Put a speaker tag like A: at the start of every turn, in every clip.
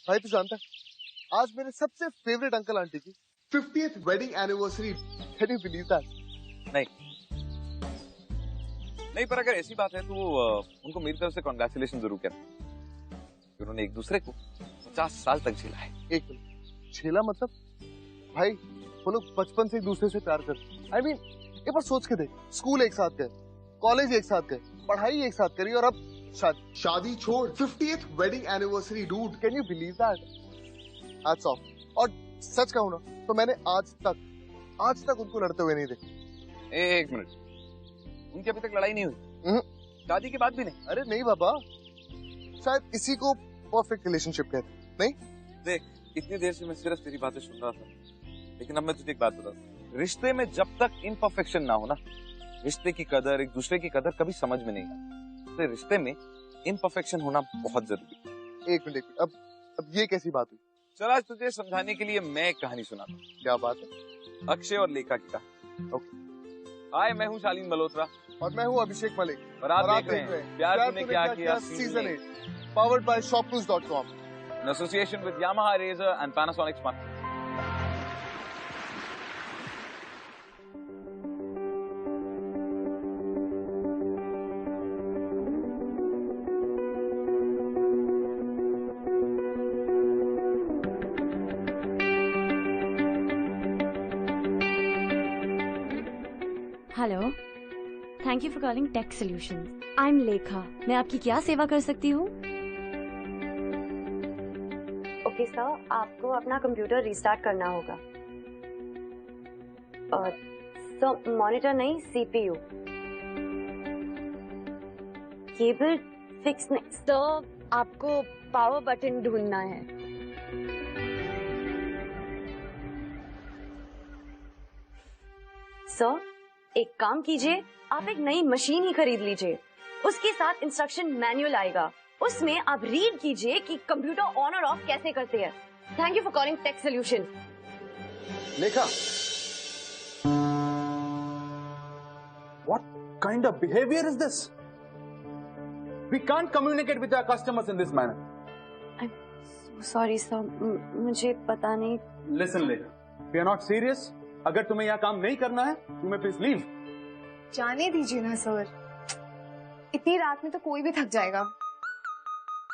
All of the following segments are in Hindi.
A: भाई तू जानता है आज मेरे सबसे फेवरेट अंकल आंटी की 50th wedding anniversary. Can you believe that?
B: नहीं, पर अगर ऐसी बात है तो उनको मेरी तरफ से कांग्रेचुलेशन जरूर कहना। उन्होंने एक दूसरे को 50 साल तक झेला है।
A: एक मिनट, झेला मतलब? भाई वो लोग बचपन से एक दूसरे से प्यार करते। आई मीन एक बार सोच के देख, स्कूल एक साथ गए, कॉलेज एक साथ गए, पढ़ाई एक साथ करी और अब शादी छोड़ 50th wedding anniversary dude. Can you believe that? Hats off. और सच कहूं ना तो मैंने आज तक उनको लड़ते हुए नहीं देखा।
B: एक मिनट, उनकी अभी तक लड़ाई नहीं हुई? शादी के बाद भी नहीं?
A: अरे नहीं बाबा, शायद इसी को परफेक्ट रिलेशनशिप कहते हैं। नहीं
B: देख, इतनी देर से मैं सिर्फ तेरी बातें सुन रहा था, लेकिन अब मैं तुझे एक बात बता दूं, रिश्ते में जब तक इम्परफेक्शन ना हो ना, रिश्ते की कदर, एक दूसरे की कदर कभी समझ में नहीं आती। तो रिश्ते में इम्परफेक्शन होना बहुत जरूरी है।
A: एक मिनट, अब ये कैसी बात हुई?
B: चल आज तुझे समझाने के लिए मैं एक कहानी सुनाता हूँ।
A: क्या बात है?
B: अक्षय और लेखा की कहानी। ओके। हाय, मैं हूँ शालीन मल्होत्रा
A: और मैं हूँ अभिषेक मलिक
B: और आप देख रहे हैं प्यार Tune Kya Kiya
A: season 8 powered by shopclues.com
B: in association with Yamaha Razor and Panasonic Smart.
C: Hello, thank you for calling tech solutions. I am Lekha, मैं आपकी क्या सेवा कर सकती हूँ?
D: ओके सर, आपको अपना कंप्यूटर रीस्टार्ट करना होगा। सर मॉनिटर नहीं, सीपीयू। केबल फिक्स नहीं सर, आपको पावर बटन ढूंढना है। सर एक काम कीजिए, आप एक नई मशीन ही खरीद लीजिए। उसके साथ इंस्ट्रक्शन मैनुअल आएगा, उसमें आप रीड कीजिए कि कंप्यूटर ऑन और ऑफ कैसे करते हैं। Thank you for calling tech solution.
E: Lekha, what kind of behavior is this? We can't communicate with our customers in this manner.
D: I'm so sorry sir, मुझे पता नहीं।
E: Listen लेखा, we are not serious. अगर तुम्हें यहाँ काम नहीं करना है, you may please leave.
F: जाने दीजिए ना सर, इतनी रात में तो कोई भी थक जाएगा।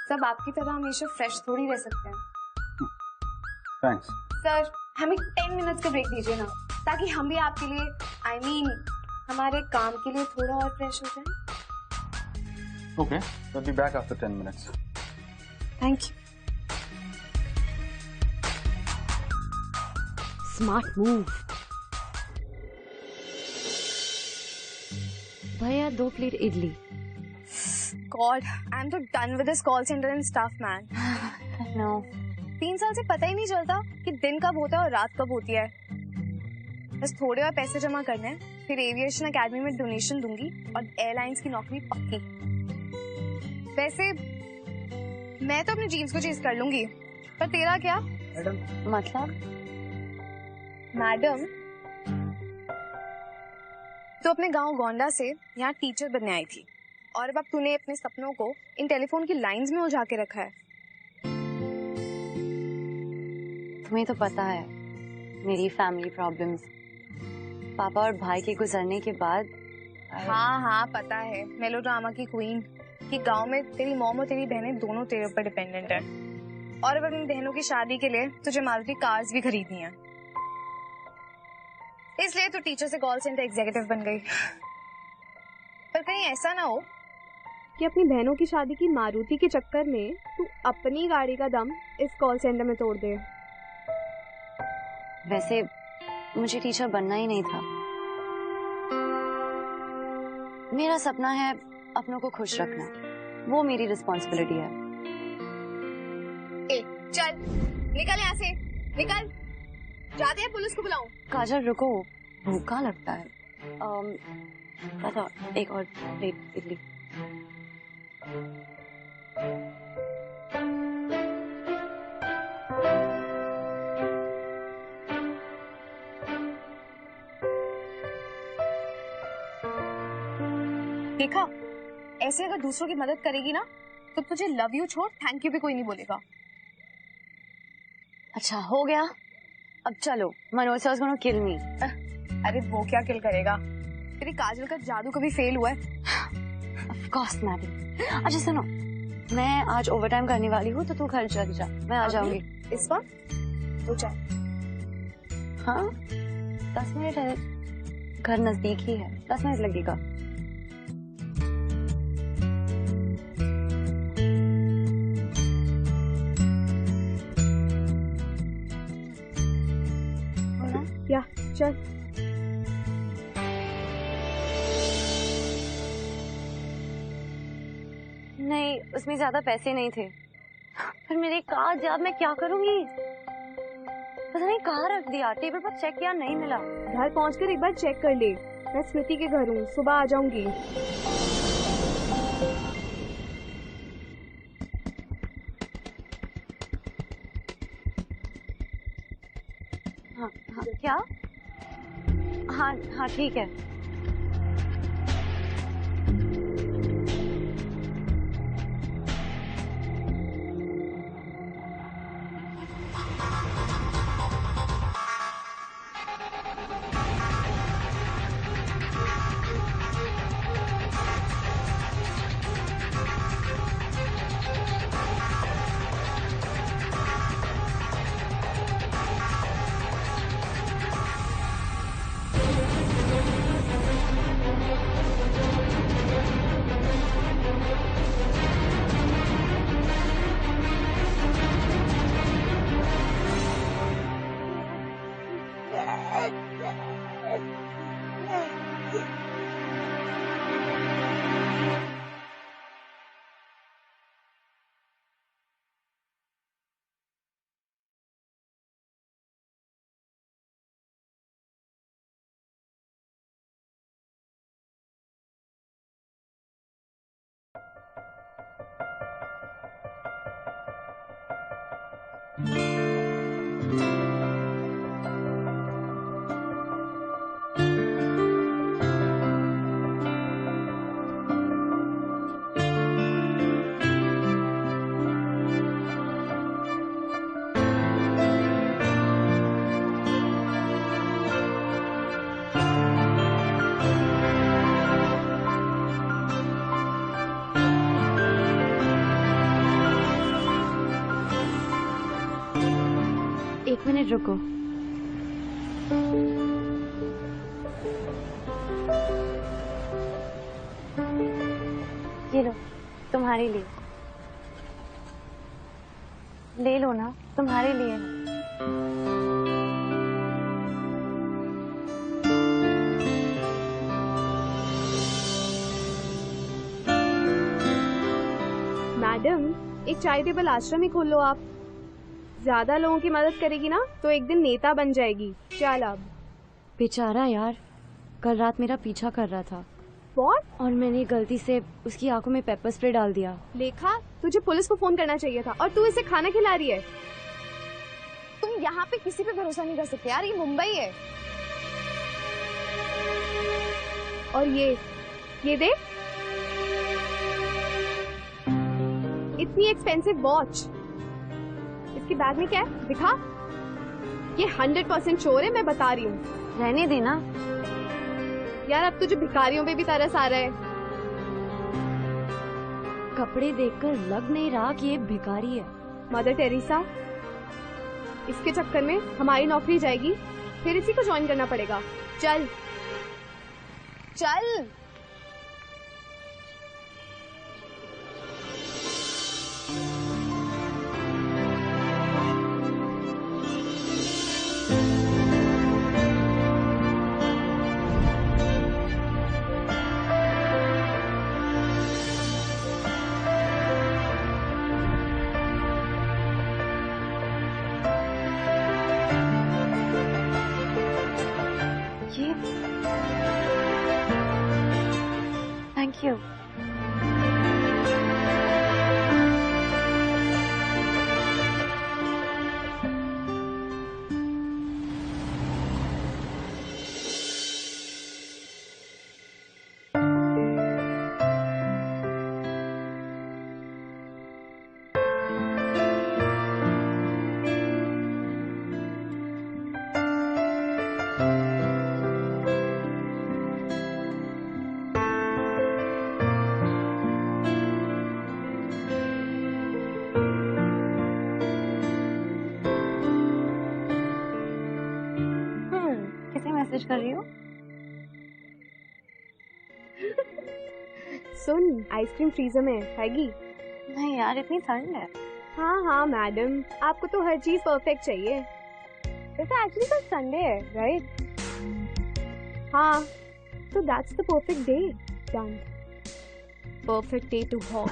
F: सब आपकी तरह हमेशा फ्रेश थोड़ी रह सकते हैं।
E: Thanks.
F: सर हमें 10 मिनट्स का ब्रेक दीजिए ना, ताकि हम भी आपके लिए हमारे काम के लिए थोड़ा और फ्रेश हो जाए।
E: Okay, we'll be back after 10 minutes.
F: Thank you.
C: Smart move. भैया 2 plate idli.
F: God, I'm so done with this call center and stuff, man.
D: No.
F: 3 साल से पता ही नहीं चलता कि दिन कब होता है और रात कब होती है। बस थोड़े और पैसे जमा करने हैं, फिर एविएशन एकेडमी में डोनेशन दूंगी और एयरलाइंस की नौकरी पक्की। वैसे मैं तो अपने ड्रीम्स को चेज कर लूंगी, पर तेरा क्या?
D: मतलब?
F: मैडम, तो अपने गांव गोंडा से यहाँ टीचर बनने आई थी और अब तूने अपने सपनों को इन टेलीफोन की लाइंस में उलझा के रखा है।
D: तुम्हें तो पता है मेरी फैमिली प्रॉब्लम्स, पापा और भाई के गुजरने के बाद।
F: हाँ पता है, मेलोड्रामा की क्वीन, कि गांव में तेरी मॉम और तेरी बहनें दोनों तेरे ऊपर डिपेंडेंट है और अब अपनी बहनों की शादी के लिए तुझे मारुति कार्स भी खरीदनी है, इसलिए तू टीचर से कॉल सेंटर एग्जीक्यूटिव बन गई। पर कहीं ऐसा ना हो कि अपनी बहनों की शादी की मारुति के चक्कर में तू अपनी गाड़ी का दम इस कॉल सेंटर में तोड़ दे।
D: वैसे मुझे टीचर बनना ही नहीं था, मेरा सपना है अपनों को खुश रखना, वो मेरी रिस्पॉन्सिबिलिटी है।
F: ए, चल निकल यहाँ से, निकल। जाते हैं पुलिस को बुलाऊं?
D: काजल रुको, भूखा लगता है। पता, एक और प्लेट इडली।
F: देखा, ऐसे अगर दूसरों की मदद करेगी ना तो तुझे लव यू छोड़ थैंक यू भी कोई नहीं बोलेगा।
D: अच्छा हो गया, अब चलो। मनोज सर गोना किल मी।
F: अरे वो क्या किल करेगा? तेरी काजल का जादू कभी फेल हुआ है?
D: Of course madam. अच्छा सुनो, मैं आज ओवरटाइम करने वाली हूँ, तो तू घर चल जा, मैं आ जाऊंगी।
F: इस वक्त तो चल।
D: हाँ 10 मिनट है, घर नजदीक ही है, 10 मिनट लगेगा।
F: या चल।
D: नहीं, उसमें ज्यादा पैसे नहीं थे। फिर मेरे कार्ड याद, मैं क्या करूंगी? पता नहीं कहाँ रख दिया, टेबल पर चेक किया, नहीं मिला।
F: घर पहुंचकर एक बार चेक कर ले। मैं स्मृति के घर हूँ, सुबह आ जाऊंगी।
D: हाँ हाँ क्या? हाँ हाँ ठीक है। एक मिनट रुको। ये लो, तुम्हारे लिए। ले लो ना, तुम्हारे लिए।
F: मैडम, एक चैरिटेबल आश्रम ही खोल लो आप। ज्यादा लोगों की मदद करेगी ना तो एक दिन नेता बन जाएगी। चल अब।
C: बेचारा यार, कल रात मेरा पीछा कर रहा था।
F: What?
C: और मैंने गलती से उसकी आंखों में पेपर स्प्रे डाल दिया।
F: लेखा, तुझे पुलिस को फोन करना चाहिए था और तू इसे खाना खिला रही है। तुम यहाँ पे किसी पे भरोसा नहीं कर सकते यार, ये मुंबई है। और ये देख, इतनी एक्सपेंसिव वॉच। इसके बैग में क्या है दिखा। ये 100% चोर है, मैं बता रही हूँ।
D: रहने देना
F: यार, अब तुझे भिखारियों पे भी तरस आ रहा है।
C: कपड़े देखकर लग नहीं रहा कि ये भिखारी है।
F: मदर टेरेसा, इसके चक्कर में हमारी नौकरी जाएगी, फिर इसी को ज्वाइन करना पड़ेगा। चल चल।
D: Thank you.
F: Soon, ice cream freezer में है, खाएगी?
D: नहीं यार, इतनी ठंड है।
F: हाँ हाँ मैडम, आपको तो हर चीज परफेक्ट चाहिए। वैसे एक्चुअली कल संडे है, राइट? हाँ, तो that's the perfect day. Done. Perfect day to hawk.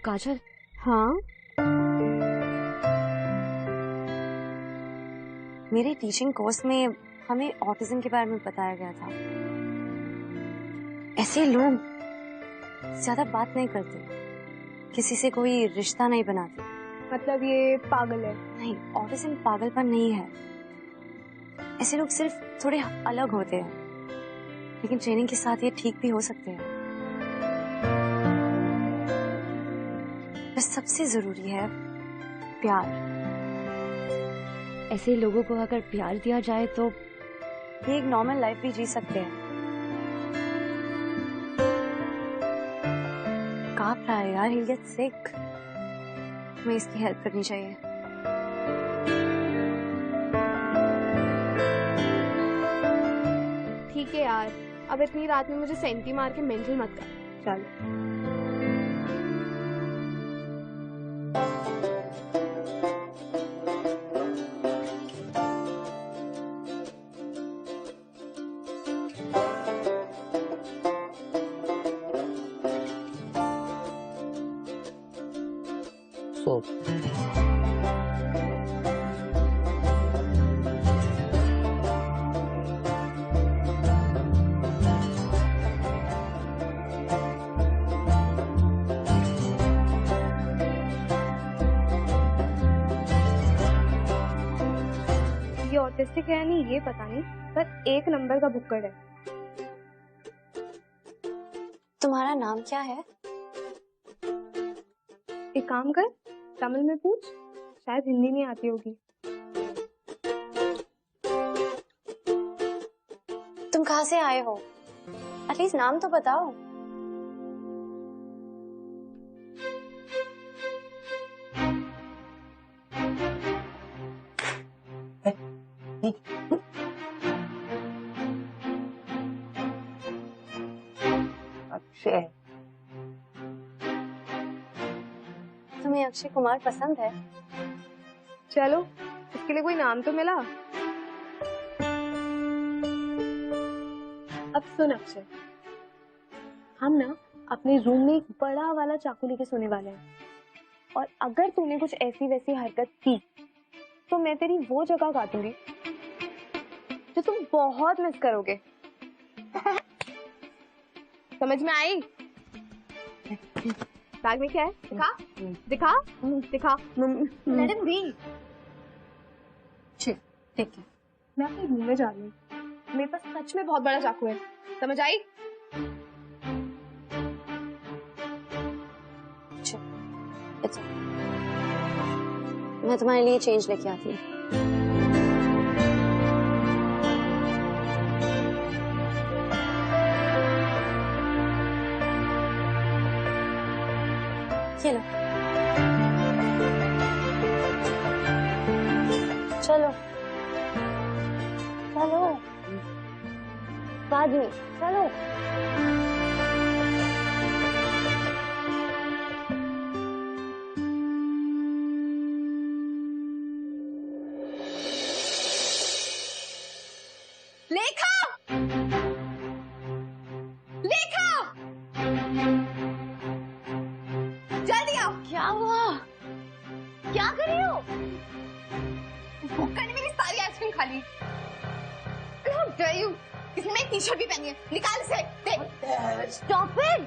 C: Kajal,
F: हाँ,
D: मेरे टीचिंग कोर्स में हमें ऑटिज्म के बारे में बताया गया था। ऐसे लोग ज्यादा बात नहीं करते, किसी से कोई रिश्ता नहीं बनाते।
F: मतलब ये पागल है?
D: नहीं, ऑटिज्म पागलपन नहीं है। ऐसे लोग सिर्फ थोड़े अलग होते हैं, लेकिन ट्रेनिंग के साथ ये ठीक भी हो सकते हैं। बस सबसे जरूरी है प्यार।
C: ऐसे लोगों को अगर प्यार दिया जाए तो
D: ये एक नॉर्मल लाइफ भी जी सकते हैं। कांप रहा है यार, he'll get sick। हमें इसकी हेल्प करनी चाहिए।
F: ठीक है यार, अब इतनी रात में मुझे सेंटी मार के मेंटल मत कर। चल। ये ऑटिस्टिक है या नहीं ये पता नहीं, पर एक नंबर का भुक्कड़ है।
D: तुम्हारा नाम क्या है?
F: एक काम कर, तमिल में पूछ, शायद हिंदी नहीं आती होगी।
D: तुम कहाँ से आए हो? एटलीस्ट नाम तो बताओ।
G: अक्षय।
D: तुम्हें अक्षय कुमार पसंद है?
F: चलो, इसके लिए कोई नाम तो मिला। अब सुन अक्षय, हम ना अपने रूम में एक बड़ा वाला चाकू लेके सोने वाले हैं, और अगर तूने कुछ ऐसी वैसी हरकत की तो मैं तेरी वो जगह काटूंगी जो तुम बहुत मिस करोगे। समझ में आई? बैग में क्या है? दिखा दिखा दिखा।
D: मैडम भी।
F: ठीक है, मैं अपने रूम में जा रही हूँ। मेरे पास सच में बहुत बड़ा चाकू है, समझ आई?
D: मैं तुम्हारे लिए चेंज लेके आती हूँ। चलो चलो चलो, बाद में चलो।
F: लेखा, लेखा, जल्दी आओ।
D: क्या हुआ? क्या कर रही हो?
F: भुक्कड़ ने मेरी सारी आइसक्रीम खा ली। How dare you? इसने मेरी टी-शर्ट भी पहनी है, निकाल इसे। देख।
D: Stop it!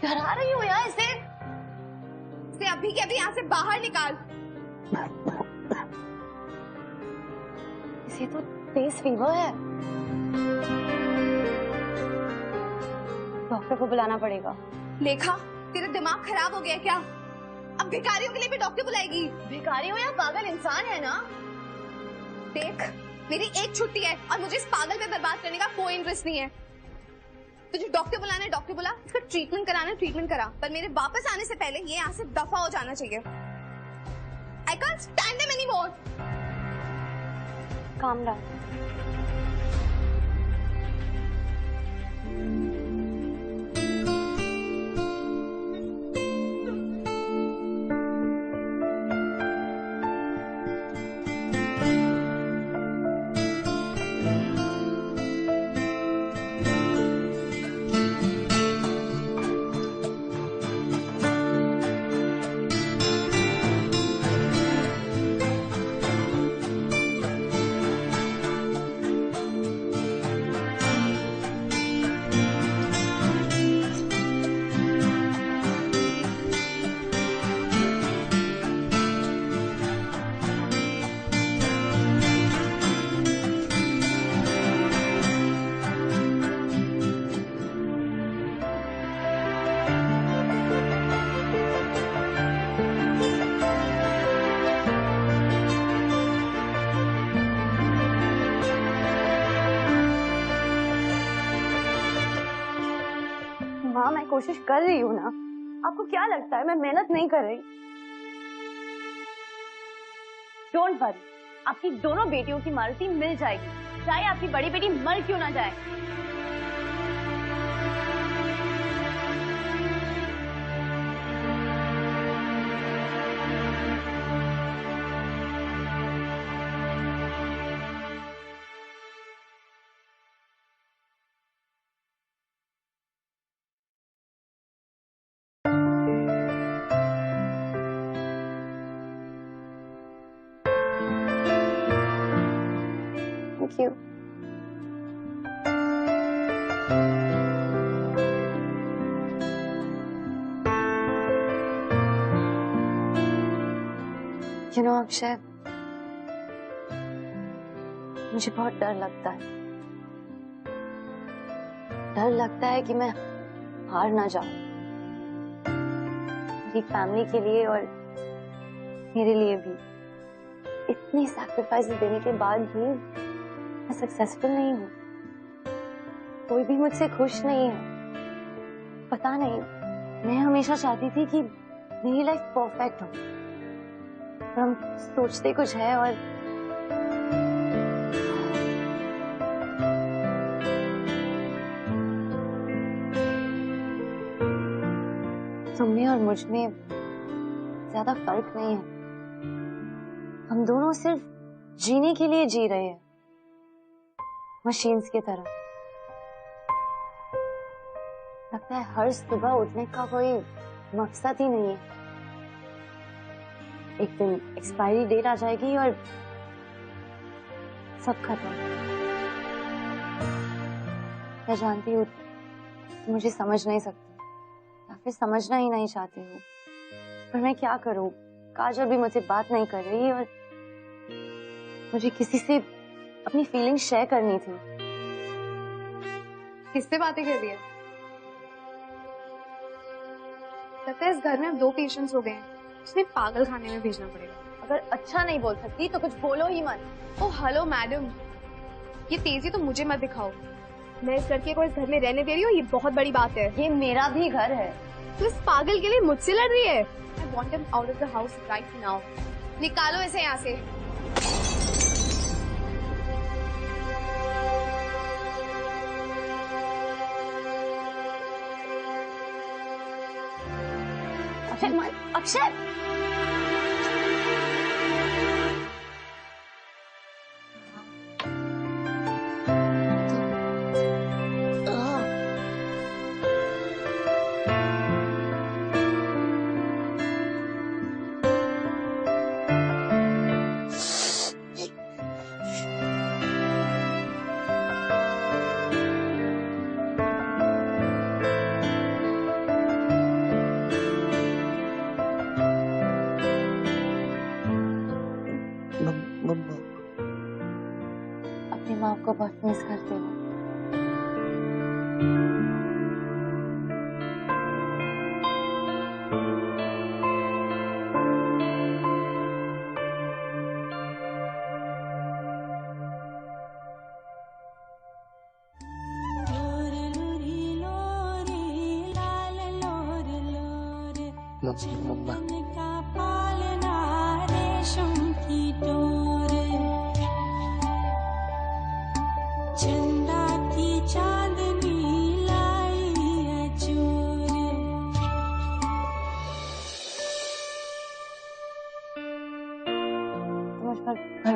D: डरा रही हो यार इसे।
F: इसे अभी के अभी यहाँ से बाहर निकाल।
D: इसे तो तेज फीवर है, डॉक्टर को बुलाना पड़ेगा।
F: लेखा, तेरा दिमाग खराब हो गया क्या? अब भिखारियों के लिए भी डॉक्टर बुलाएगी?
D: भिखारी हो या पागल इंसान है ना?
F: देख, मेरी एक छुट्टी है और मुझे इस पागल पे बर्बाद करने का कोई इंटरेस्ट नहीं है। तुझे डॉक्टर बुलाना है डॉक्टर बुला, इसका ट्रीटमेंट कराना है ट्रीटमेंट करा, पर मेरे वापस आने से पहले ये यहाँ से दफा हो जाना चाहिए। I can't stand them anymore.
D: calm down. माँ, मैं कोशिश कर रही हूँ ना। आपको क्या लगता है मैं मेहनत नहीं कर रही? डोंट वरी, आपकी दोनों बेटियों की मारुति मिल जाएगी, चाहे आपकी बड़ी बेटी मर क्यों ना जाए। Thank you. You know, Akshay, मुझे बहुत डर लगता है। डर लगता है कि मैं हार ना जाऊं। मेरी फैमिली के लिए और मेरे लिए भी। इतनी सैक्रिफाइसेस देने के बाद भी मैं सक्सेसफुल नहीं हूँ। कोई भी मुझसे खुश नहीं है। पता नहीं, मैं हमेशा चाहती थी कि मेरी लाइफ परफेक्ट हो। पर हम सोचते कुछ है और तुम में और मुझ में ज्यादा फर्क नहीं है। हम दोनों सिर्फ जीने के लिए जी रहे हैं, मशीन्स की तरह। लगता है हर सुबह उठने का कोई मकसद ही नहीं है। एक दिन एक्सपायरी डेट आ जाएगी और सब खत्म। मैं जानती हूँ तुम मुझे समझ नहीं सकती या फिर समझना ही नहीं चाहती हूँ, पर मैं क्या करूँ? काजल भी मुझसे बात नहीं कर रही और मुझे किसी से अपनी फीलिंग्स शेयर करनी थी।
F: किससे बातें कर रही है? लगता है इस घर में अब 2 पेशेंट्स हो गए हैं। उसने पागल खाने में भेजना पड़ेगा।
D: अगर अच्छा नहीं बोल सकती तो कुछ बोलो ही मत।
F: ओ हेलो मैडम, ये तेजी तो मुझे मत दिखाओ। मैं इस लड़के को इस घर में रहने दे रही हूँ, ये बहुत बड़ी बात है।
D: ये मेरा भी घर है।
F: तो इस पागल के लिए मुझसे लड़ रही है। I want him out of the house right now. निकालो इसे यहाँ से।
D: अक्षय, अक्षय! अपनी माँ को बहुत मिस करती हूँ।
A: मम्मा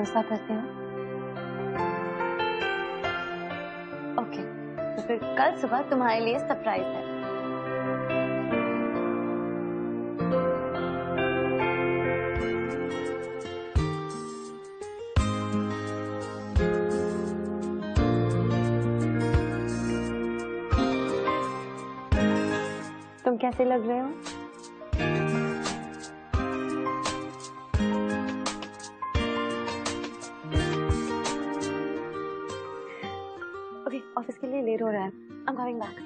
D: भरोसा करते हो? ओके, तो फिर कल सुबह तुम्हारे लिए सरप्राइज है। तुम कैसे लग रहे हो? ओके, ऑफिस के लिए लेट हो रहा है। I'm coming back.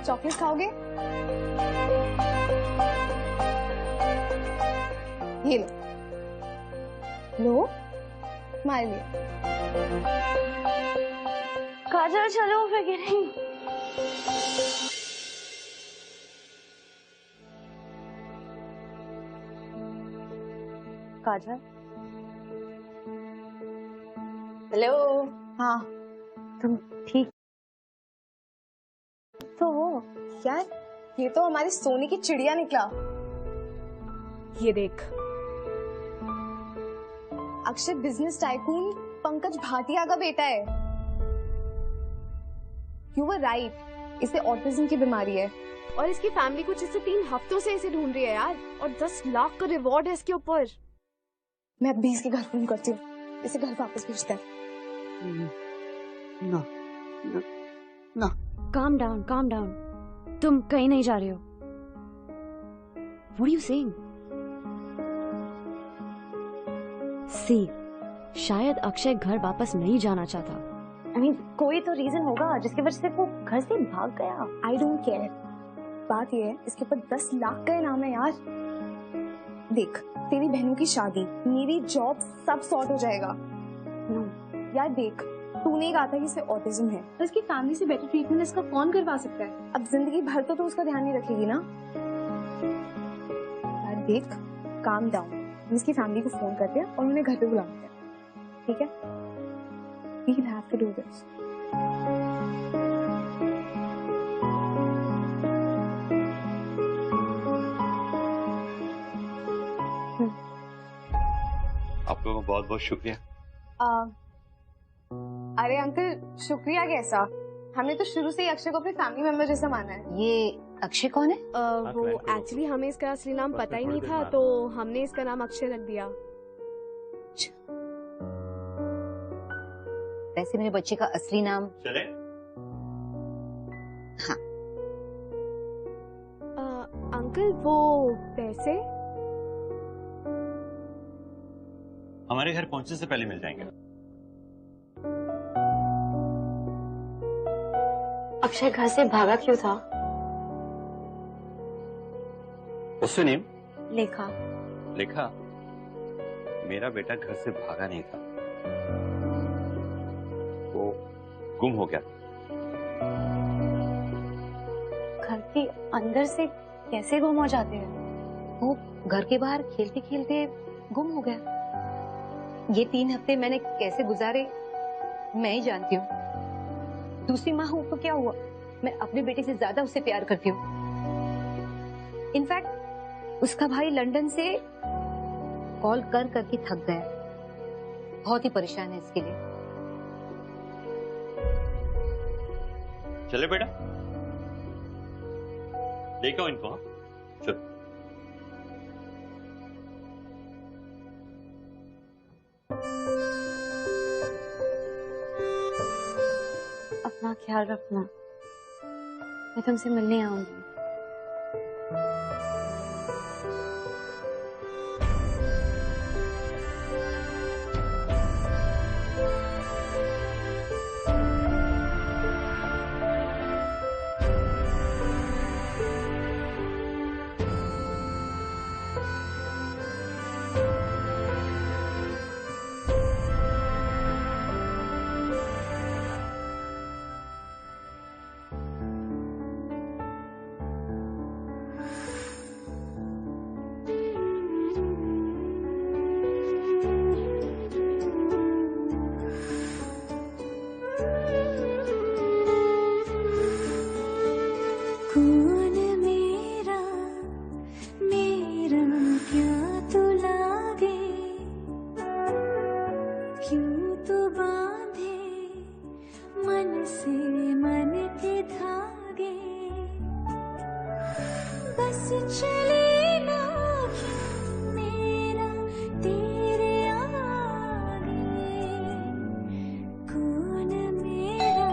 F: चॉकलेट खाओगे? ये लो, लो तुम्हारे लिए।
D: काजल चलो, forgetting. काजल, हेलो।
F: हाँ
D: तुम ठीक तो हो?
F: यार, ये तो हमारी सोने की चिड़िया निकला।
C: ये देख,
F: अक्षय बिजनेस टाइकून पंकज भाटिया का बेटा है। यू वर राइट, इसे ऑटिज्म की बीमारी है
H: और इसकी फैमिली कुछ इससे 3 हफ्तों से इसे ढूंढ रही है यार, और 10 लाख का रिवॉर्ड है इसके ऊपर।
F: मैं अभी इसके घर फोन करती हूँ, इसे घर वापस भेजते हैं।
A: ना ना
C: calm down, calm down. तुम कहीं नहीं जा रहे हो। What are you saying? See, शायद अक्षय घर वापस नहीं जाना चाहता।
D: I mean, कोई तो रीजन होगा जिसकी वजह से वो घर से भाग गया।
F: I don't care. बात ये है, इसके ऊपर 10 लाख का इनाम है यार। देख, तेरी बहनों की शादी, मेरी जॉब, सब सॉर्ट हो जाएगा। यार देख, तूने ही कहा था कि इसे ऑटिज्म है,
H: तो इसकी फैमिली से बेटर ट्रीटमेंट इसका कौन करवा सकता है?
F: अब जिंदगी भर तो तू उसका ध्यान नहीं रखेगी ना। यार देख, काम डाउन। हम इसकी फैमिली को फोन करते हैं और उन्हें घर पे बुलाते हैं, ठीक है? We'll have to do this.
I: आप लोगों का बहुत बहुत शुक्रिया।
F: अरे अंकल, शुक्रिया कैसा? हमने तो शुरू से ही अक्षय को अपने फैमिली मेंबर जैसा माना है।
D: ये अक्षय कौन है?
H: वो एक्चुअली हमें इसका असली नाम पता ही नहीं था, तो हमने इसका नाम अक्षय रख दिया।
D: वैसे मेरे बच्चे का असली नाम
I: चले?
D: हाँ।
H: अंकल, वो पैसे
I: हमारे घर पहुंचने से पहले मिल जाएंगे।
D: अक्षय घर से भागा क्यों था?
I: उससे नेम
D: लेखा।
I: लिखा। मेरा बेटा घर से भागा नहीं था, वो गुम हो गया।
D: घर के अंदर से कैसे गुम हो जाते हैं? वो घर के बाहर खेलते खेलते गुम हो गया। ये 3 हफ्ते मैंने कैसे गुजारे मैं ही जानती हूँ। दूसरी माँ हूं तो क्या हुआ, मैं अपने बेटे से ज्यादा उससे प्यार करती हूँ। इनफैक्ट उसका भाई लंदन से कॉल कर करके थक गया, बहुत ही परेशान है इसके लिए।
I: चले बेटा, लेके आओ इनको। हाँ चलो।
D: अपना ख्याल रखना, मैं तुमसे मिलने आऊंगी।
J: तू बांधे मन से मन के धागे, बस चले ना मेरा तेरे आगे, कौन मेरा।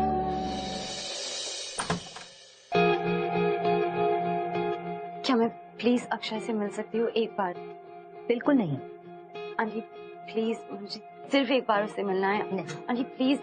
D: क्या मैं प्लीज अक्षय से मिल सकती हूँ एक बार?
K: बिल्कुल नहीं।
D: आंटी प्लीज, मुझे सिर्फ एक बार उससे मिलना है। Aunty please.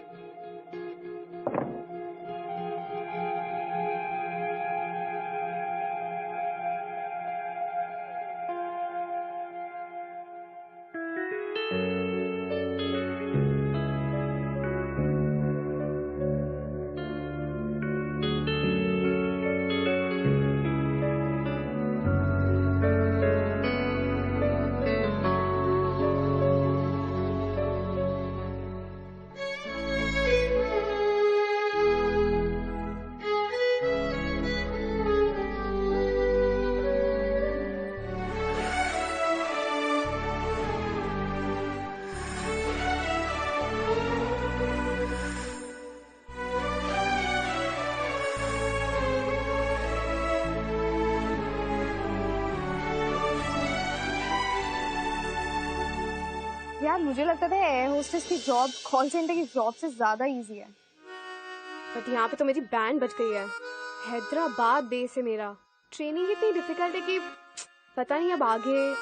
F: यार मुझे लगता था एयर होस्टेस की जॉब कॉल सेंटर की जॉब से ज्यादा इजी है।
H: बट यहाँ पे तो मेरी बैंड बज गई है। हैदराबाद बेस है मेरा। ट्रेनिंग इतनी डिफिकल्ट है कि पता नहीं अब आगे।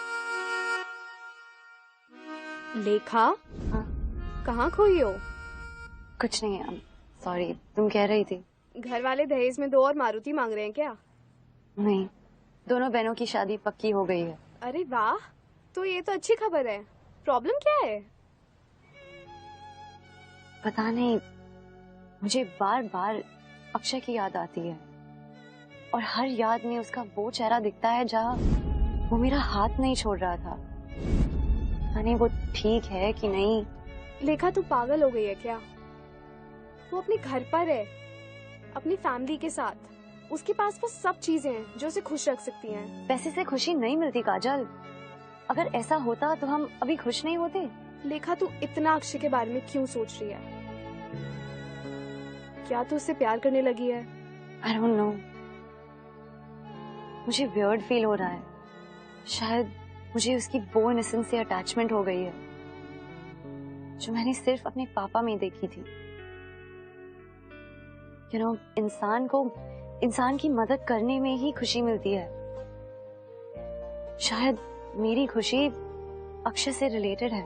H: लेखा, कहाँ खोई हो?
D: कुछ नहीं है, सॉरी। तुम कह रही थी
H: घर वाले दहेज में 2 और मारुति मांग रहे हैं क्या?
D: नहीं, दोनों बहनों की शादी पक्की हो गई है।
H: अरे वाह, तो ये तो अच्छी खबर है। प्रॉब्लम क्या है?
D: पता नहीं, मुझे बार बार अक्षय की याद आती है और हर याद में उसका वो चेहरा दिखता है जहाँ वो मेरा हाथ नहीं छोड़ रहा था। पता नहीं वो ठीक है कि नहीं।
H: लेखा, तू पागल हो गई है क्या? वो अपने घर पर है, अपनी फैमिली के साथ। उसके पास वो सब चीजें हैं जो उसे खुश रख सकती हैं।
D: पैसे से खुशी नहीं मिलती काजल। अगर ऐसा होता तो हम अभी खुश नहीं होते।
H: लेखा, तू इतना अक्षय के बारे में क्यों सोच रही है? क्या तू उससे प्यार करने लगी है?
D: I don't know. मुझे वियर्ड फील हो रहा है। शायद मुझे उसकी वो इनोसेंस से अटैचमेंट हो गई है जो मैंने सिर्फ अपने पापा में देखी थी। You know, इंसान को इंसान की मदद करने में ही खुशी मिलती है। शायद मेरी खुशी अक्षय से रिलेटेड है।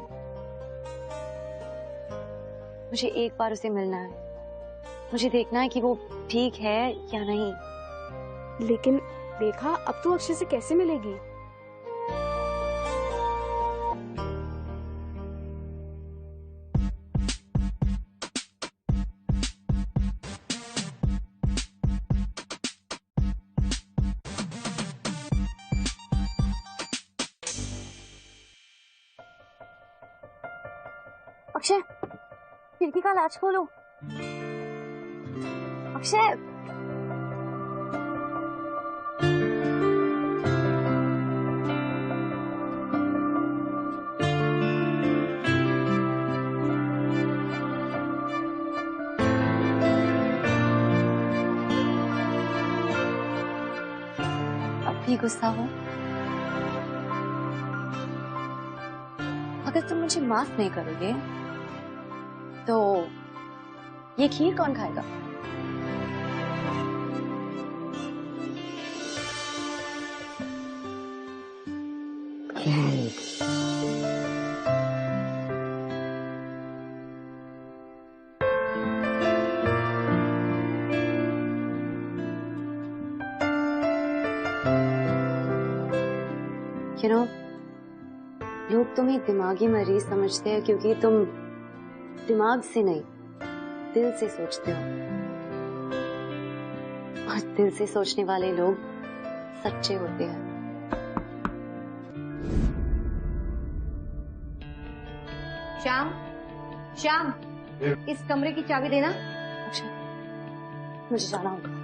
D: मुझे एक बार उसे मिलना है। मुझे देखना है कि वो ठीक है या नहीं।
H: लेकिन लेखा, अब तू अक्षय से कैसे मिलेगी?
D: अक्षय, खिड़की का लाच खोलो। अक्षय, अब भी गुस्सा हो? अगर तुम मुझे माफ नहीं करोगे तो ये खीर कौन खाएगा? You know, लोग तुम्हें दिमागी मरीज समझते हैं क्योंकि तुम दिमाग से नहीं, दिल से सोचते हो। और दिल से सोचने वाले लोग सच्चे होते हैं।
K: श्याम, श्याम, इस कमरे की चाबी देना।
D: अच्छा, मुझे जाना होगा।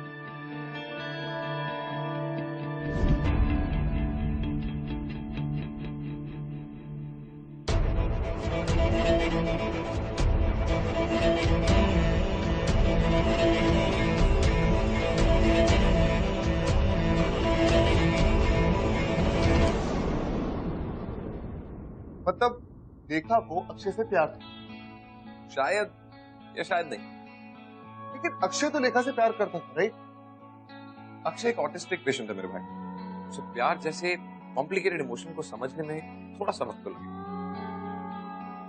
A: लेखा को अक्षय से प्यार था,
B: शायद या शायद नहीं।
A: लेकिन अक्षय तो लेखा से प्यार करता था, राइट?
B: अक्षय एक ऑटिस्टिक पेशेंट है मेरे भाई, उसे प्यार जैसे कॉम्प्लिकेटेड इमोशन को समझने में थोड़ा सा वक्त लगे।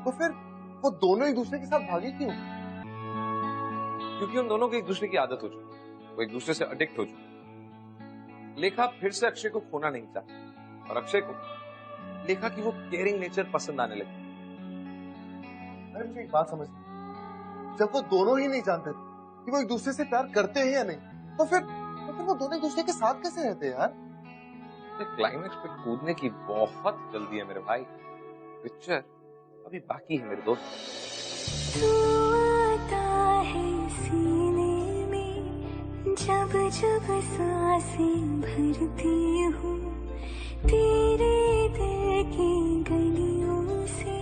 A: तो फिर वो दोनों एक दूसरे के साथ भागे क्यों?
B: क्योंकि उन दोनों को एक दूसरे की आदत हो चुकी, वो एक दूसरे से अडिक्ट हो चुके। लेखा फिर से अक्षय को खोना नहीं चाहता और अक्षय को लेखा की वो केयरिंग नेचर पसंद आने लगी।
A: अरे मुझे एक बात समझ नहीं, जब वो दोनों ही नहीं जानते थे कि वो एक दूसरे से प्यार करते हैं या नहीं, तो फिर वो दोनों एक दूसरे के साथ कैसे रहते हैं यार?
B: क्लाइमेक्स पे कूदने की बहुत जल्दी है मेरे भाई, पिक्चर अभी बाकी है मेरे दोस्त।
J: तू आता है सीने में जब जब सांसें भरती हूँ, तेरे दिल की गलियों से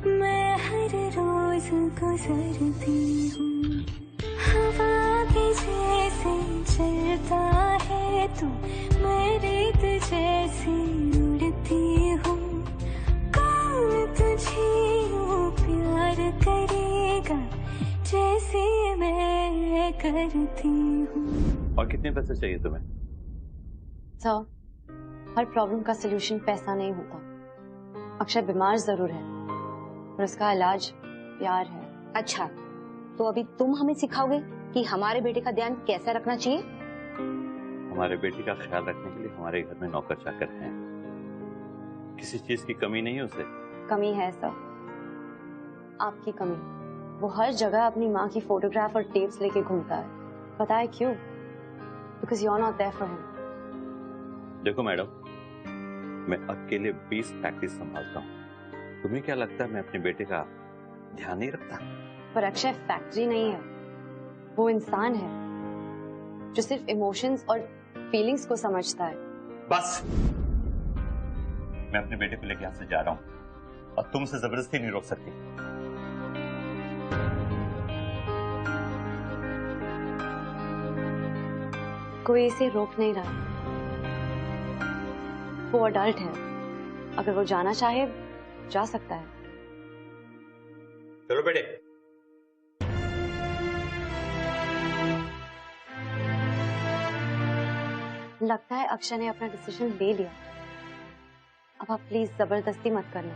J: मैं हर रोज गुजरती हूँ। हवा के जैसे चलता है तू, मैं रेत जैसी उड़ती हूँ। कौन तुझे यूं प्यार करेगा जैसे मैं करती हूँ।
I: और कितने पैसे चाहिए तुम्हें?
D: सर, हर प्रॉब्लम का सलूशन पैसा नहीं होता। अक्षय बीमार जरूर है और उसका इलाज प्यार है।
K: अच्छा, तो अभी तुम हमें सिखाओगे कि हमारे बेटे का ध्यान कैसे रखना चाहिए?
I: हमारे बेटे का ख्याल रखने के लिए हमारे घर में नौकर चाकर हैं, किसी चीज की कमी नहीं है उसे।
D: कमी है सर, आपकी कमी। वो हर जगह अपनी माँ की फोटोग्राफ और टेप्स लेके घूमता है। पता है क्यों? Because you are not there for him.
I: देखो मैडम, मैं अकेले 20 फैक्ट्री संभालता हूँ, तुम्हें क्या लगता है मैं अपने बेटे का ध्यान नहीं रखता?
D: पर अक्षय फैक्ट्री नहीं है, वो इंसान है जो सिर्फ इमोशंस और फीलिंग्स को समझता है।
I: बस, मैं अपने बेटे को लेकर यहाँ से जा रहा हूँ और तुम उसे जबरदस्ती नहीं रोक सकती।
D: कोई इसे रोक नहीं रहा, वो अडल्ट है। अगर वो जाना चाहे जा सकता है।
I: चलो बेटे।
D: लगता है अक्षय ने अपना डिसीजन ले लिया। अब आप प्लीज जबरदस्ती मत करना।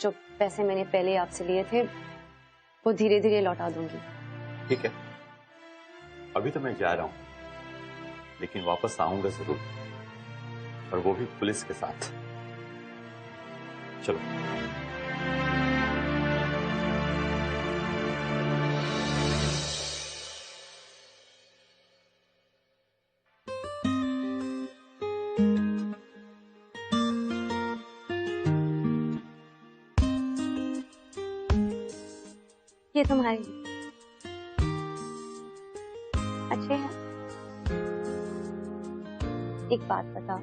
D: जो पैसे मैंने पहले आपसे लिए थे वो धीरे धीरे लौटा दूंगी।
I: ठीक है, अभी तो मैं जा रहा हूँ, लेकिन वापस आऊंगा जरूर, और वो भी पुलिस के साथ। चलो।
D: ये तुम्हारी अच्छे हैं। एक बात बताओ,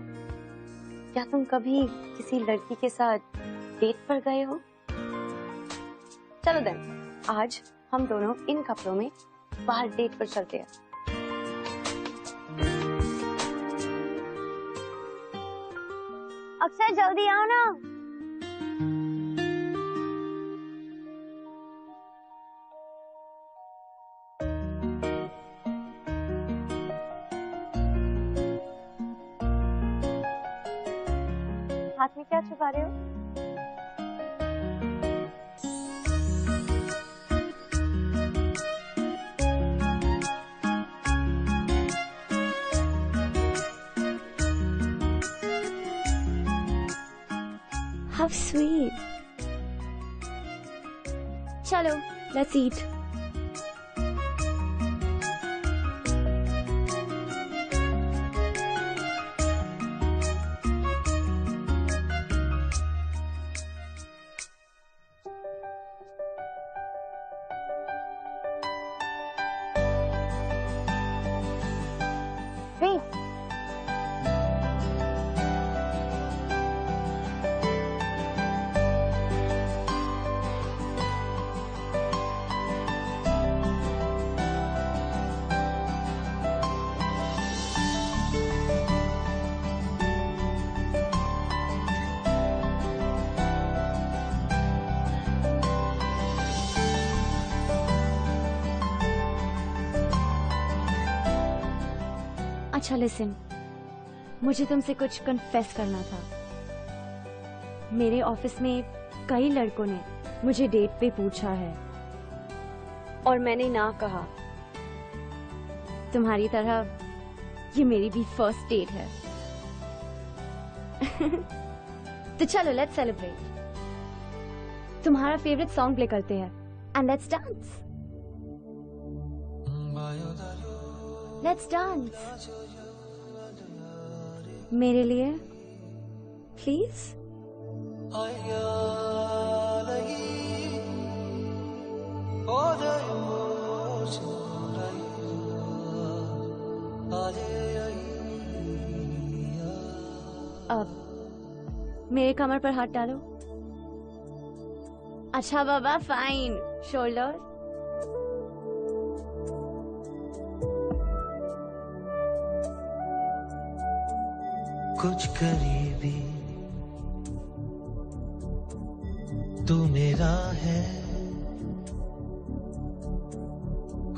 D: क्या तुम कभी किसी लड़की के साथ डेट पर गए हो? चलो देन, आज हम दोनों इन कपड़ों में बाहर डेट पर चलते हैं। अक्षय जल्दी आओ ना। हाथ में क्या छुपा रहे हो?
C: How sweet. चलो, let's eat.
D: Wait.
C: अच्छा लिसन, मुझे तुमसे कुछ कन्फेस करना था। मेरे ऑफिस में कई लड़कों ने मुझे डेट पे पूछा है और मैंने ना कहा। तुम्हारी तरह ये मेरी भी फर्स्ट डेट है। तो चलो लेट्स सेलिब्रेट। तुम्हारा फेवरेट सॉन्ग प्ले करते हैं and let's dance. Let's dance मेरे लिए प्लीज। अब मेरे कमर पर हाथ डालो। अच्छा बाबा, फाइन। शोल्डर।
L: कुछ करीबी तू मेरा है,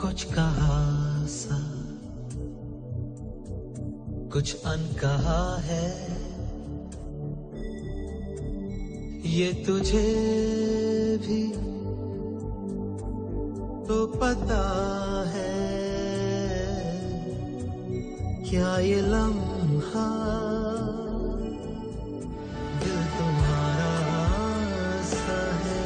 L: कुछ कहा सा कुछ अनकहा है, ये तुझे भी तो पता है, क्या ये लम्हा दिल तुम्हारा सा है।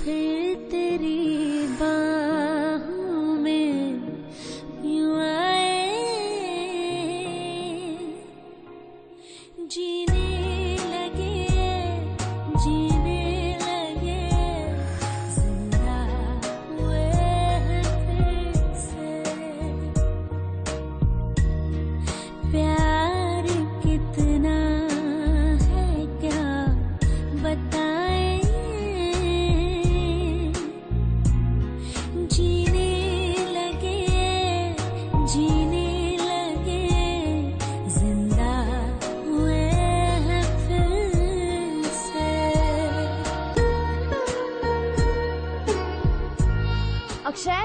J: फिर तेरी बाहों में यूं आए, जीने लगे जिंदा हुए हैं फिर से। प्यार कितना है क्या बताएं, जिंदा हुए हैं फिर से।
C: Akshay,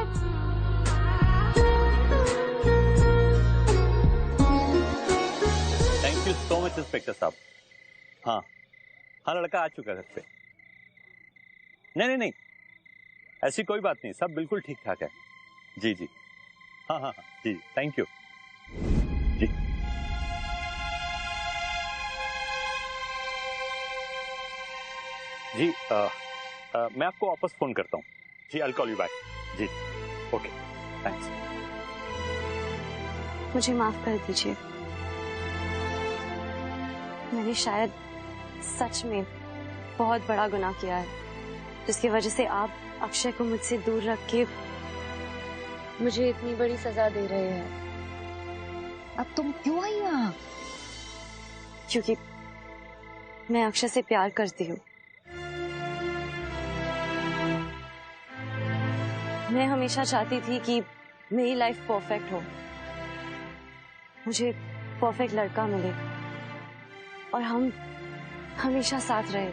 I: thank you so much inspector साहब। हाँ हाँ, लड़का आ चुका है घर पे। नहीं, ऐसी कोई बात नहीं, सब बिल्कुल ठीक ठाक है। जी जी, हाँ, जी, थैंक यू जी। जी मैं आपको वापस फोन करता हूँ। जी, I will call you back. जी, ओके, थैंक्स।
D: मुझे माफ कर दीजिए, मैंने शायद सच में बहुत बड़ा गुनाह किया है, जिसकी वजह से आप अक्षय को मुझसे दूर रख के मुझे इतनी बड़ी सजा दे रहे हैं।
K: अब तुम क्यों आई यहाँ?
D: क्योंकि मैं अक्षय से प्यार करती हूँ। मैं हमेशा चाहती थी कि मेरी लाइफ परफेक्ट हो, मुझे परफेक्ट लड़का मिले और हम हमेशा साथ रहे।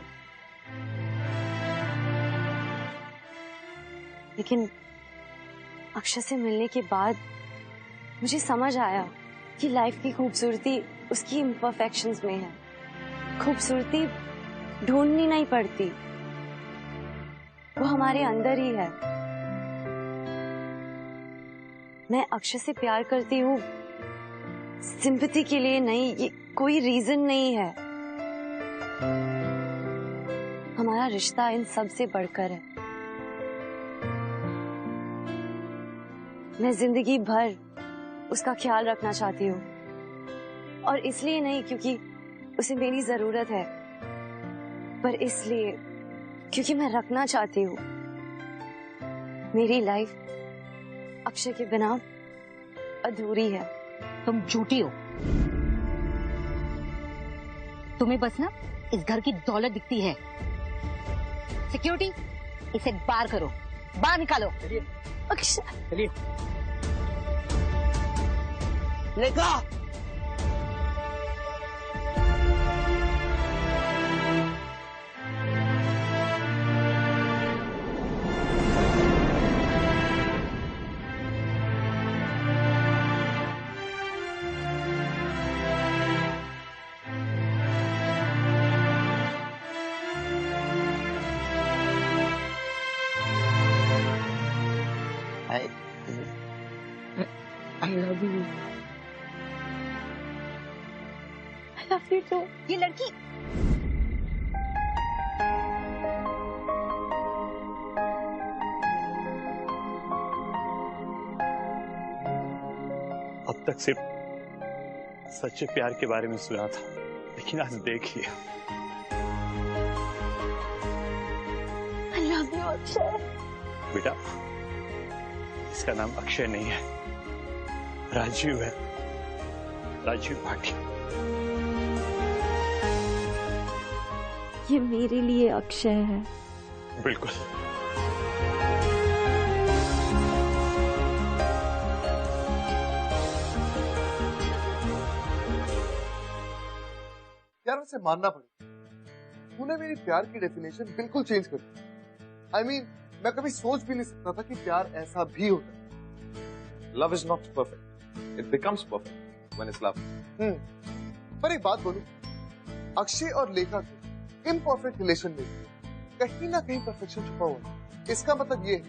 D: लेकिन अक्षय से मिलने के बाद मुझे समझ आया कि लाइफ की खूबसूरती उसकी इम्परफेक्शंस में है। खूबसूरती ढूंढनी नहीं पड़ती, वो हमारे अंदर ही है। मैं अक्षय से प्यार करती हूँ सिंपैथी के लिए नहीं, ये कोई रीजन नहीं है। हमारा रिश्ता इन सब से बढ़कर है। मैं जिंदगी भर उसका ख्याल रखना चाहती हूँ, और इसलिए नहीं क्योंकि उसे मेरी जरूरत है, पर इसलिए क्योंकि मैं रखना चाहती हूँ। मेरी लाइफ अक्षय के बिना अधूरी है।
K: तुम झूठी हो। तुम्हें बस ना इस घर की दौलत दिखती है। सिक्योरिटी, इसे बाहर करो, बाहर निकालो।
D: अक्षय,
E: चलिए।
A: लेखा,
K: I love you. I love you too. ये लड़की
I: अब तक सिर्फ सच्चे प्यार के बारे में सुना था, लेकिन आज देख लिया।
K: I love you, Akshay.
I: बेटा, इसका नाम अक्षय नहीं है, राजीव है, राजीव भाटिया।
C: ये मेरे लिए अक्षय है।
I: बिल्कुल।
A: यार उसे मानना पड़ेगा, तूने मेरी प्यार की डेफिनेशन बिल्कुल चेंज कर दी। I mean, मैं कभी सोच भी नहीं सकता था कि प्यार ऐसा भी होता है।
B: Love is not perfect. It becomes perfect when it's love.
A: पर एक बात बोलूं, अक्षय और लेखा के इम्परफेक्ट रिलेशन में कहीं ना कहीं परफेक्शन छुपा हुआ है। इसका मतलब ये है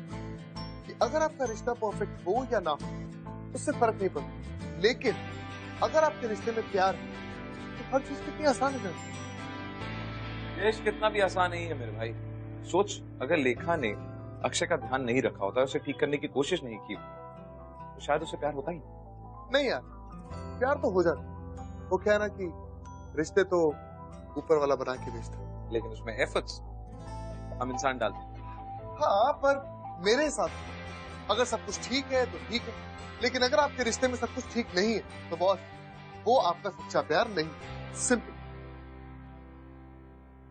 A: कि अगर आपका रिश्ता परफेक्ट हो या ना हो, उससे फर्क नहीं पड़ता। लेकिन अगर आपके रिश्ते में प्यार है, तो हर चीज कितनी आसान हो जाती है।
B: देश कितना भी आसान नहीं है मेरे भाई। सोच, अगर लेखा ने अक्षय का ध्यान नहीं रखा होता, उसे ठीक करने की कोशिश नहीं की, तो शायद उसे प्यार होता ही
A: नहीं यार, प्यार तो हो जाता। वो क्या है ना कि रिश्ते तो ऊपर वाला बना के भेजता है,
B: लेकिन उसमें एफर्ट्स हम इंसान डालते हैं।
A: हाँ, पर मेरे साथ अगर सब कुछ ठीक है तो ठीक है, लेकिन अगर आपके रिश्ते में सब कुछ ठीक नहीं है तो बॉस, वो आपका सच्चा प्यार नहीं। सिंपल।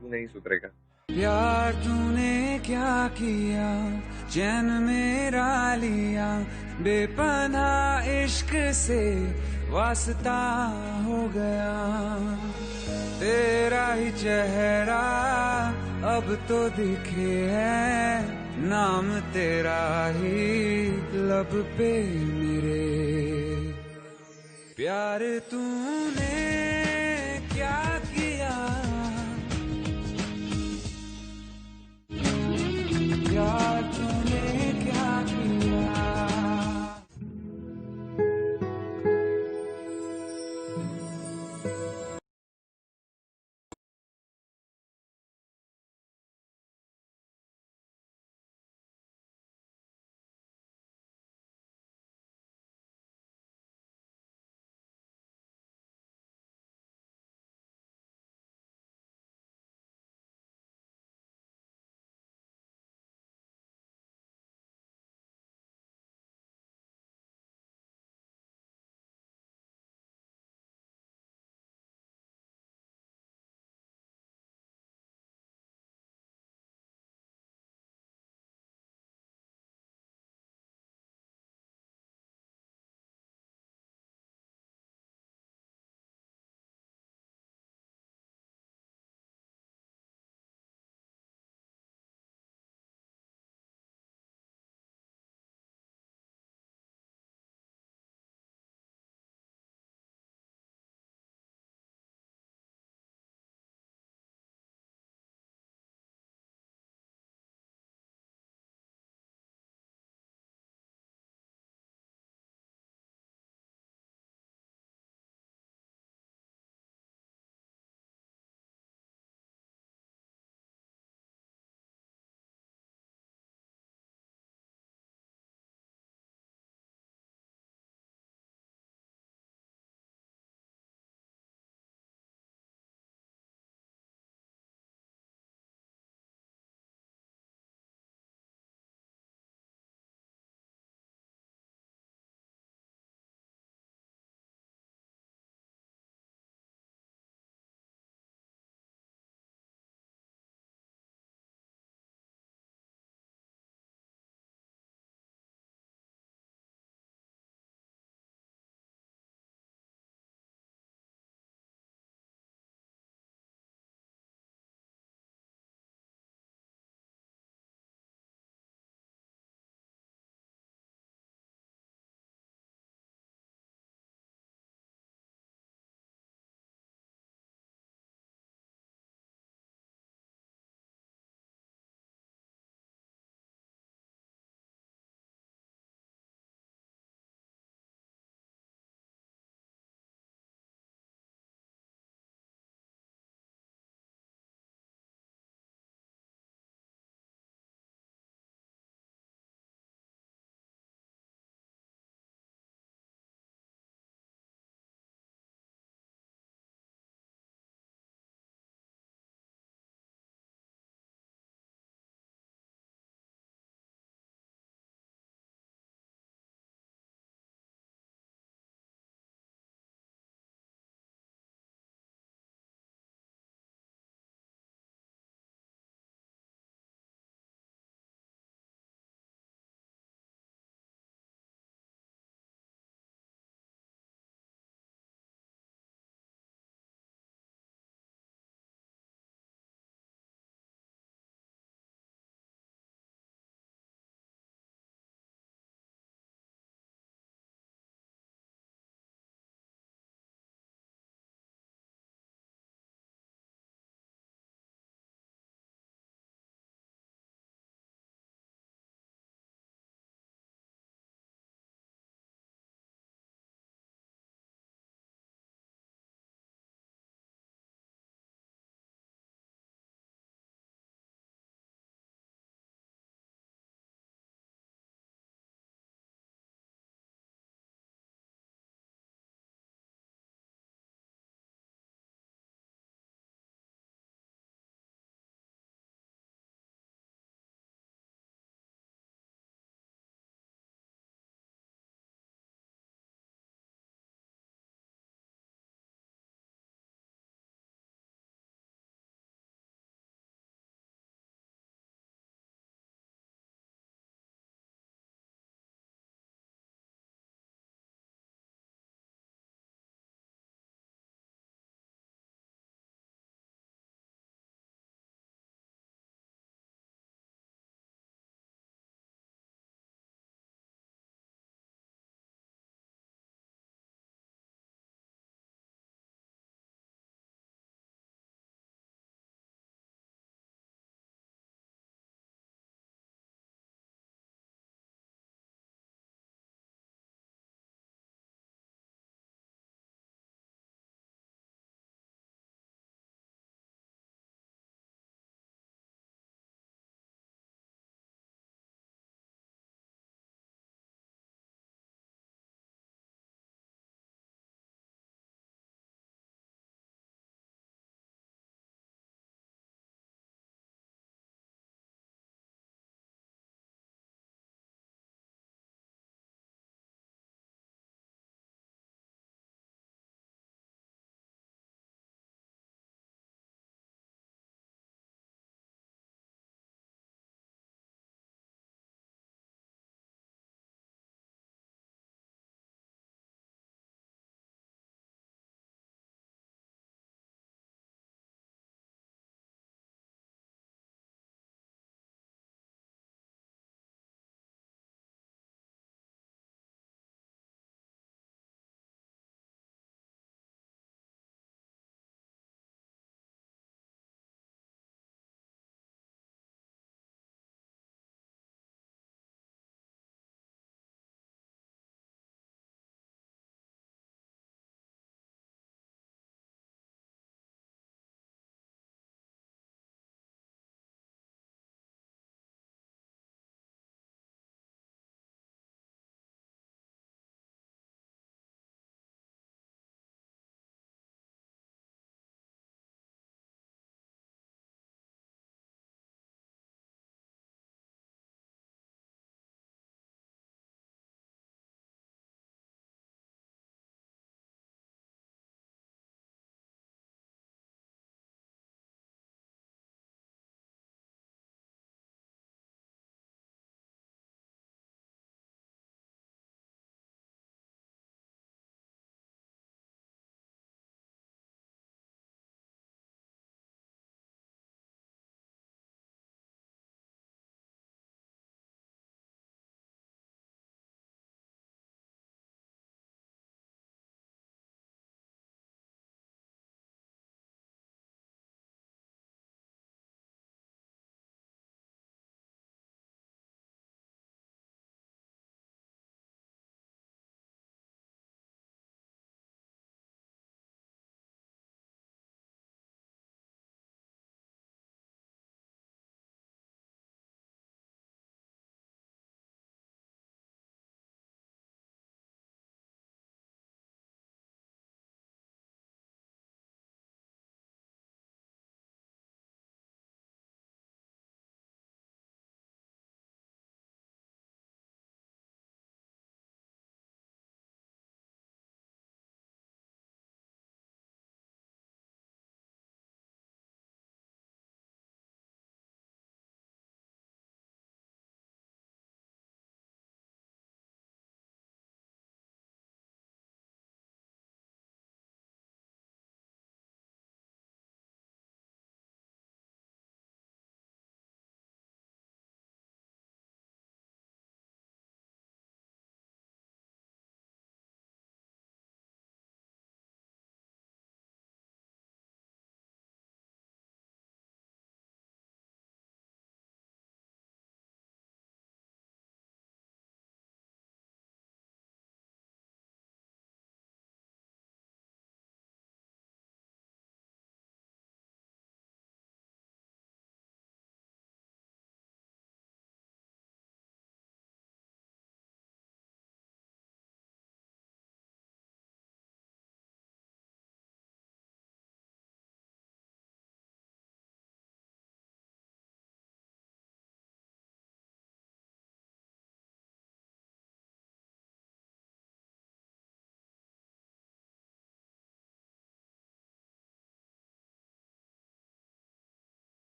B: तू नहीं सुधरेगा।
M: प्यार तूने क्या किया, चैन मेरा लिया, बेपनाह इश्क से वास्ता हो गया। तेरा ही चेहरा अब तो दिखे है, नाम तेरा ही लब पे मेरे। प्यार तूने